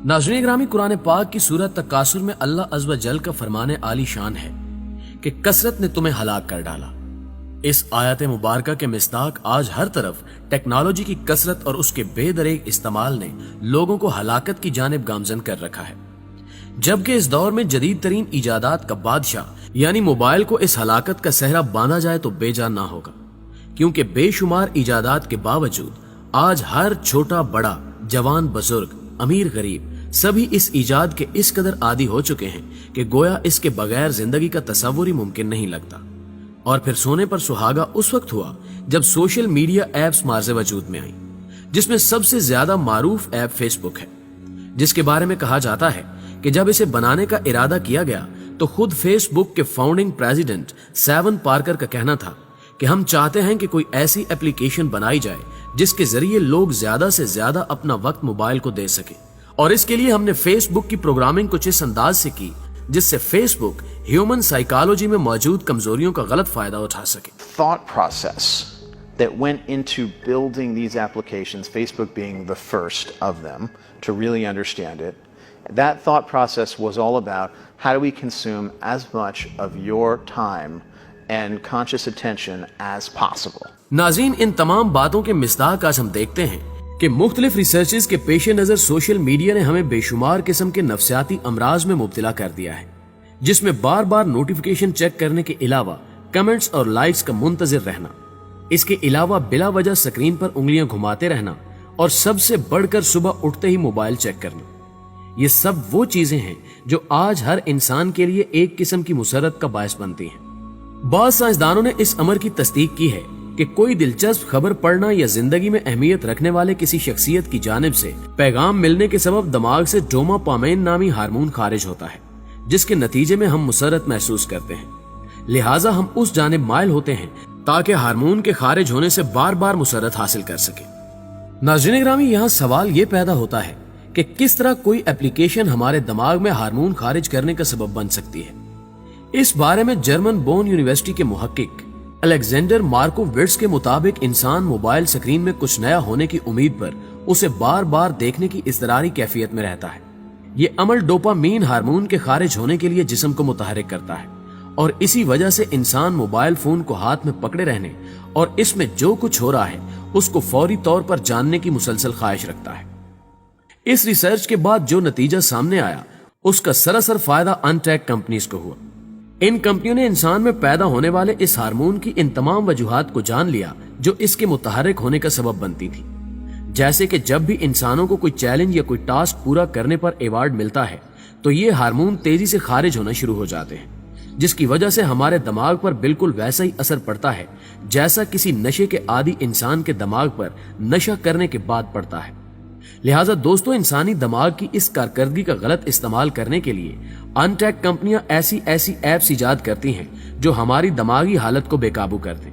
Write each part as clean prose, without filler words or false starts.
नाज़रीन ग्रामी, कुरान पाक की सूरत तकासुर में अल्लाह अज़्ज़ व जल का फरमाने आली शान है कि कसरत ने तुम्हें हलाक कर डाला। इस आयत मुबारका के मिस्दाक आज हर तरफ टेक्नोलॉजी की कसरत और उसके बेदरेग इस्तेमाल ने लोगों को हलाकत की जानिब गामजन कर रखा है, जबकि इस दौर में जदीद तरीन इजादात का बादशाह यानी मोबाइल को इस हलाकत का सहरा बांधा जाए तो बेजान ना होगा, क्योंकि बेशुमार इजादात के बावजूद आज हर छोटा बड़ा, जवान बुजुर्ग, अमीर गरीब सभी इस इजाद के इस कदर आदी हो चुके हैं कि गोया इसके बगैर जिंदगी का तसव्वुर ही मुमकिन नहीं लगता। और फिर सोने पर सुहागा उस वक्त हुआ जब सोशल मीडिया एप्स मार्ज़े वजूद में आई, जिसमें सबसे ज्यादा मारूफ ऐप फेसबुक है, जिसके बारे में कहा जाता है कि जब इसे बनाने का इरादा किया गया तो खुद फेसबुक के फाउंडिंग प्रेसिडेंट सेवन पार्कर का कहना था कि हम चाहते हैं कि कोई ऐसी एप्लीकेशन बनाई जाए जिसके जरिए लोग ज्यादा से ज्यादा अपना वक्त मोबाइल को दे सके, और इसके लिए हमने फेसबुक की प्रोग्रामिंग कुछ इस अंदाज से की जिससे फेसबुक ह्यूमन साइकोलॉजी में मौजूद कमजोरियों का गलत फायदा उठा सके। Thought process that went into building these applications, Facebook being the first of them to really understand it. That thought process was all about how do we consume as much of your time and conscious attention as possible. नाज़रीन, इन तमाम बातों के मिस्दाक आज हम देखते हैं कि मुख्तलिफ रिसर्चेस के पेश नजर सोशल मीडिया ने हमें बेशुमार किस्म के नफ्सियाती अमराज में मुब्तला कर दिया है, जिसमें बार बार नोटिफिकेशन चेक करने के अलावा कमेंट्स और लाइक्स का मुंतजिर रहना, इसके अलावा बिला वजह स्क्रीन पर उंगलियां घुमाते रहना और सबसे बढ़कर सुबह उठते ही मोबाइल चेक करना, ये सब वो चीजें हैं जो आज हर इंसान के लिए एक किस्म की मुसरत का बायस बनती हैं। बाद साइंसदानों ने इस अमर की तस्दीक की है कि कोई दिलचस्प खबर पढ़ना या जिंदगी में अहमियत रखने वाले किसी शख्सियत की जानिब से पैगाम मिलने के सबब दिमाग से डोपामाइन नामी हार्मोन खारिज होता है, जिसके नतीजे में हम मुसरत महसूस करते हैं। लिहाजा हम उस जानिब माइल होते हैं ताकि हार्मोन के खारिज होने से बार बार मुसरत हासिल कर सके। नाज़रीन ग्रामी, यहाँ सवाल ये पैदा होता है कि किस तरह कोई एप्लीकेशन हमारे दिमाग में हार्मोन खारिज करने का सबब बन सकती है। इस बारे में जर्मन बोन यूनिवर्सिटी के मुहक्किक अलेक्जेंडर मार्कोविट्ज के मुताबिक इंसान मोबाइल स्क्रीन में कुछ नया होने की उम्मीद पर उसे बार बार देखने की इज़्तिरारी कैफियत में रहता है। ये अमल डोपामीन हार्मोन के खारिज होने के लिए जिस्म को मुतहरिक करता है और इसी वजह से इंसान मोबाइल फोन को हाथ में पकड़े रहने और इसमें जो कुछ हो रहा है उसको फौरी तौर पर जानने की मुसलसल ख्वाहिश रखता है। इस रिसर्च के बाद जो नतीजा सामने आया उसका सरासर फायदा अनटेक कंपनीज को हुआ। इन कंपनियों ने इंसान में पैदा होने वाले इस हार्मोन की इन तमाम वजूहात को जान लिया जो इसके मुतहरिक होने का सबब बनती थी, जैसे कि जब भी इंसानों को कोई चैलेंज या कोई टास्क पूरा करने पर अवार्ड मिलता है तो ये हार्मोन तेजी से खारिज होना शुरू हो जाते हैं, जिसकी वजह से हमारे दिमाग पर बिल्कुल वैसा ही असर पड़ता है जैसा किसी नशे के आदी इंसान के दिमाग पर नशा करने के बाद पड़ता है। लिहाजा दोस्तों, इंसानी दिमाग की इस कारकर्दगी का गलत इस्तेमाल करने के लिए अनटेक कंपनियां ऐसी एप्स इजाद करती हैं जो हमारी दिमागी हालत को बेकाबू कर दें,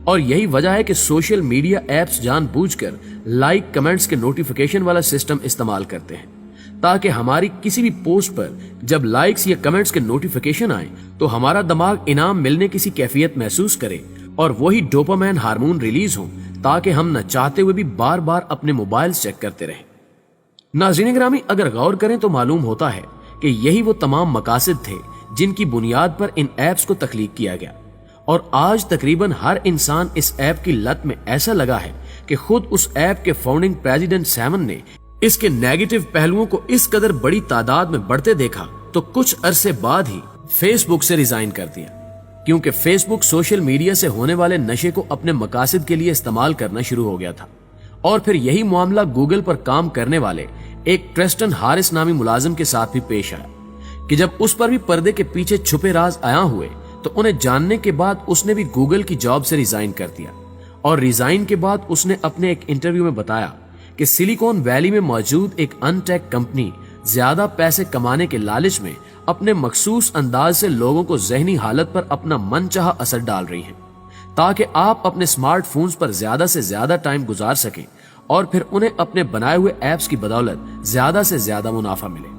और यही वजह है कि सोशल मीडिया एप्स जानबूझकर लाइक कमेंट्स के नोटिफिकेशन वाला सिस्टम इस्तेमाल करते हैं ताकि हमारी किसी भी पोस्ट पर जब लाइक्स या कमेंट्स के नोटिफिकेशन आए तो हमारा दिमाग इनाम मिलने की सी कैफियत महसूस करे और वही डोपामाइन हार्मोन रिलीज हो ताकि हम न चाहते हुए भी बार बार अपने मोबाइल चेक करते रहें। नाज़रीन ग्रामी, अगर गौर करें तो मालूम होता है कि यही वो तमाम मकासद थे जिनकी बुनियाद पर इन ऐप्स को तख्लीक किया गया, और आज तकरीबन हर इंसान इस ऐप की लत में ऐसा लगा है कि खुद उस ऐप के फाउंडिंग प्रेसिडेंट सेवन ने इसके नेगेटिव पहलुओं को इस कदर बड़ी तादाद में बढ़ते देखा तो कुछ अरसे बाद ही फेसबुक से रिजाइन कर दिया, क्योंकि फेसबुक सोशल मीडिया से होने वाले नशे को अपने मकासद के लिए इस्तेमाल करना शुरू हो गया था। और फिर यही मामला गूगल पर काम करने वाले एक ट्रेस्टन हारिस नामी मुलाजिम के साथ भी पेश आया कि जब उस पर भी पर्दे के पीछे छुपे राज आया हुए तो उन्हें जानने के बाद उसने भी गूगल की जॉब से रिजाइन कर दिया, और रिजाइन के बाद उसने अपने एक इंटरव्यू में बताया कि सिलिकॉन वैली में मौजूद एक अनटेक कंपनी ज्यादा पैसे कमाने के लालच में अपने मखसूस अंदाज से लोगों को जहनी हालत पर अपना मनचाहा असर डाल रही है ताकि आप अपने स्मार्टफोन्स पर ज्यादा से ज्यादा टाइम गुजार सकें और फिर उन्हें अपने बनाए हुए ऐप्स की बदौलत ज्यादा से ज्यादा मुनाफा मिले।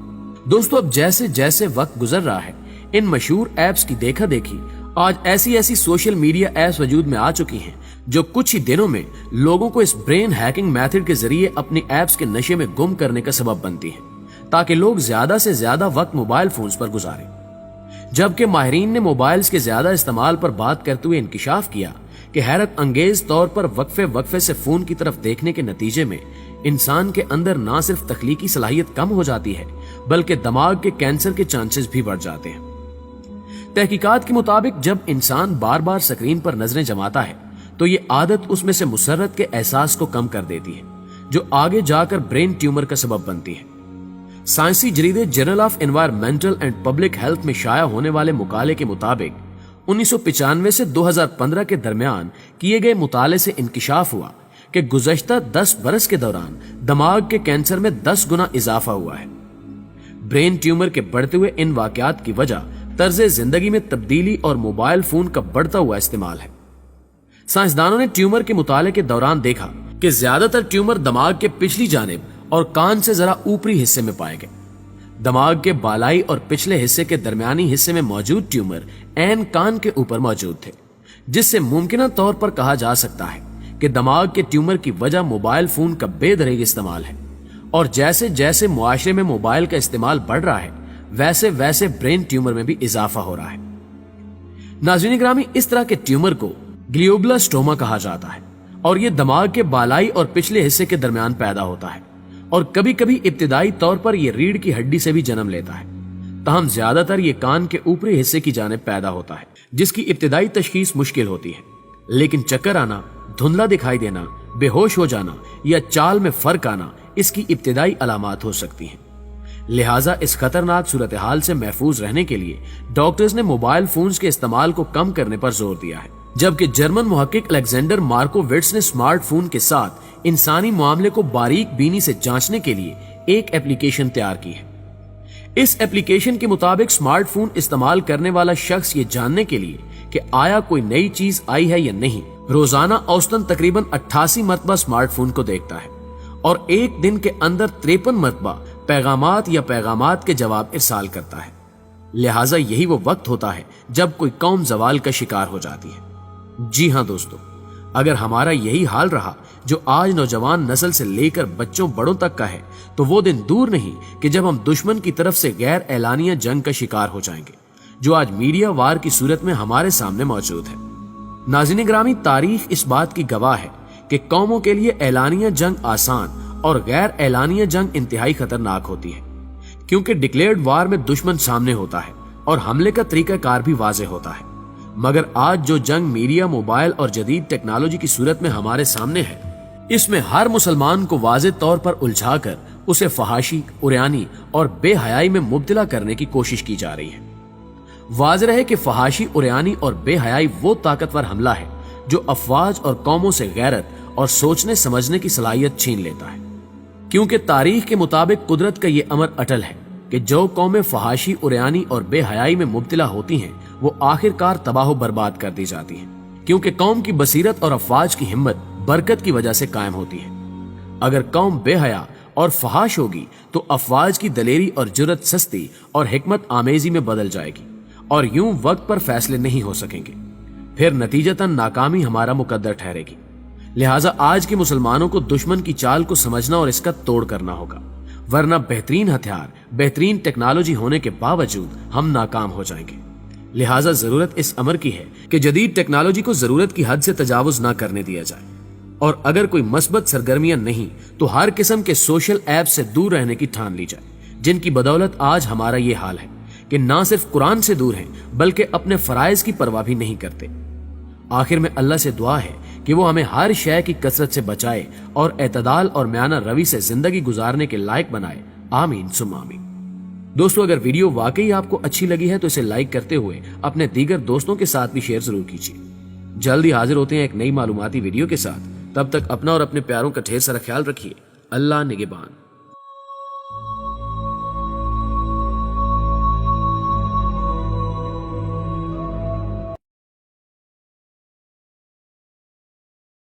दोस्तों, अब जैसे जैसे वक्त गुजर रहा है इन मशहूर ऐप्स की देखा देखी आज ऐसी सोशल मीडिया ऐप्स वजूद में आ चुकी हैं जो कुछ ही दिनों में लोगों को इस ब्रेन हैकिंग मेथड के जरिए अपनी ऐप्स के नशे में गुम करने का सबब बनती हैं, تاکہ لوگ زیادہ سے زیادہ وقت موبائل فونز پر گزاریں، جبکہ ماہرین نے موبائلز کے زیادہ استعمال پر بات کرتے ہوئے انکشاف کیا کہ حیرت انگیز طور پر وقفے سے فون کی طرف دیکھنے کے نتیجے میں انسان کے اندر نہ صرف تخلیقی صلاحیت کم ہو جاتی ہے بلکہ دماغ کے کینسر کے چانسز بھی بڑھ جاتے ہیں۔ تحقیقات کے مطابق جب انسان بار بار سکرین پر نظریں جماتا ہے تو یہ عادت اس میں سے مسرت کے احساس کو کم کر دیتی ہے، جو آگے جا کر برین ٹیومر کا سبب بنتی ہے۔ سائنسی جریدے journal of environmental and public health میں شائع ہونے والے مقالے کے مطابق 1995 سے 2015 کے درمیان کیے گئے مطالعے سے انکشاف ہوا کہ گزشتہ 10 برس کے دوران دماغ کے کینسر میں 10 گنا اضافہ ہوا ہے۔ برین ٹیومر کے بڑھتے ہوئے ان واقعات کی وجہ طرز زندگی میں تبدیلی اور موبائل فون کا بڑھتا ہوا استعمال ہے۔ سائنسدانوں نے ٹیومر کے مطالعے کے دوران دیکھا کہ زیادہ تر ٹیومر دماغ کے پچھلی جانب اور کان سے ذرا اوپری حصے میں پائے گئے۔ دماغ کے بالائی اور پچھلے حصے کے درمیانی حصے میں موجود ٹیومر عین کان کے اوپر موجود تھے، جس سے ممکنہ طور پر کہا جا سکتا ہے کہ دماغ کے ٹیومر کی وجہ موبائل فون کا بے دریغ استعمال ہے، اور جیسے جیسے معاشرے میں موبائل کا استعمال بڑھ رہا ہے ویسے ویسے برین ٹیومر میں بھی اضافہ ہو رہا ہے۔ ناظرین گرامی، اس طرح کے ٹیومر کو گلیوبلاسٹوما کہا جاتا ہے اور یہ دماغ کے بالائی اور پچھلے حصے کے درمیان پیدا ہوتا ہے اور کبھی کبھی ابتدائی طور پر یہ ریڑھ کی ہڈی سے بھی جنم لیتا ہے، تاہم زیادہ تر یہ کان کے اوپری حصے کی جانب پیدا ہوتا ہے، جس کی ابتدائی تشخیص مشکل ہوتی ہے، لیکن چکر آنا، دھندلا دکھائی دینا، بے ہوش ہو جانا یا چال میں فرق آنا اس کی ابتدائی علامات ہو سکتی ہیں۔ لہٰذا اس خطرناک صورتحال سے محفوظ رہنے کے لیے ڈاکٹرز نے موبائل فونز کے استعمال کو کم کرنے پر زور دیا ہے، جبکہ جرمن محقق الیگزینڈر مارکووٹس نے اسمارٹ فون کے ساتھ انسانی معاملے کو باریک بینی سے جانچنے کے لیے ایک ایپلیکیشن تیار کی ہے۔ اس ایپلیکیشن کے مطابق اسمارٹ فون استعمال کرنے والا شخص یہ جاننے کے لیے کہ آیا کوئی نئی چیز آئی ہے یا نہیں، روزانہ اوسطاً تقریباً 88 مرتبہ اسمارٹ فون کو دیکھتا ہے اور ایک دن کے اندر 53 مرتبہ پیغامات کے جواب ارسال کرتا ہے۔ لہٰذا یہی وہ وقت ہوتا ہے جب کوئی قوم زوال کا شکار ہو جاتی ہے۔ جی ہاں دوستو، اگر ہمارا یہی حال رہا جو آج نوجوان نسل سے لے کر بچوں بڑوں تک کا ہے تو وہ دن دور نہیں کہ جب ہم دشمن کی طرف سے غیر اعلانیہ جنگ کا شکار ہو جائیں گے، جو آج میڈیا وار کی صورت میں ہمارے سامنے موجود ہے۔ ناظرین گرامی، تاریخ اس بات کی گواہ ہے کہ قوموں کے لیے اعلانیہ جنگ آسان اور غیر اعلانیہ جنگ انتہائی خطرناک ہوتی ہے، کیونکہ ڈکلیئرڈ وار میں دشمن سامنے ہوتا ہے اور حملے کا طریقہ کار بھی واضح ہوتا ہے، مگر آج جو جنگ میڈیا، موبائل اور جدید ٹیکنالوجی کی صورت میں ہمارے سامنے ہے، اس میں ہر مسلمان کو واضح طور پر الجھا کر اسے فحاشی، عریانی اور بے حیائی میں مبتلا کرنے کی کوشش کی جا رہی ہے۔ واضح ہے کہ فحاشی، عریانی اور بے حیائی وہ طاقتور حملہ ہے جو افواج اور قوموں سے غیرت اور سوچنے سمجھنے کی صلاحیت چھین لیتا ہے، کیونکہ تاریخ کے مطابق قدرت کا یہ امر اٹل ہے کہ جو قومیں فحاشی، عریانی اور بے حیائی میں مبتلا ہوتی ہیں وہ آخرکار تباہ و برباد کر دی جاتی ہیں، کیونکہ قوم کی بصیرت اور افواج کی ہمت برکت کی وجہ سے قائم ہوتی ہے۔ اگر قوم بے حیا اور فحاش ہوگی تو افواج کی دلیری اور جرت سستی اور حکمت آمیزی میں بدل جائے گی اور یوں وقت پر فیصلے نہیں ہو سکیں گے، پھر نتیجتاً ناکامی ہمارا مقدر ٹھہرے گی۔ لہٰذا آج کے مسلمانوں کو دشمن کی چال کو سمجھنا اور اس کا توڑ کرنا ہوگا، ورنہ بہترین ہتھیار، بہترین ٹیکنالوجی ہونے کے باوجود ہم ناکام ہو جائیں گے۔ لہٰذا ضرورت اس امر کی ہے کہ جدید ٹیکنالوجی کو ضرورت کی حد سے تجاوز نہ کرنے دیا جائے، اور اگر کوئی مثبت سرگرمیاں نہیں تو ہر قسم کے سوشل ایپ سے دور رہنے کی ٹھان لی جائے، جن کی بدولت آج ہمارا یہ حال ہے کہ نہ صرف قرآن سے دور ہیں بلکہ اپنے فرائض کی پرواہ بھی نہیں کرتے۔ آخر میں اللہ سے دعا ہے کہ وہ ہمیں ہر شے کی کثرت سے بچائے اور اعتدال اور میانہ روی سے زندگی گزارنے کے لائق بنائے، آمین ثم آمین۔ دوستو، اگر ویڈیو واقعی آپ کو اچھی لگی ہے تو اسے لائک کرتے ہوئے اپنے دیگر دوستوں کے ساتھ بھی شیئر ضرور کیجیے۔ جلدی حاضر ہوتے ہیں ایک نئی معلوماتی ویڈیو کے ساتھ، تب تک اپنا اور اپنے پیاروں کا ڈھیر سارا خیال رکھیے۔ اللہ نگہبان۔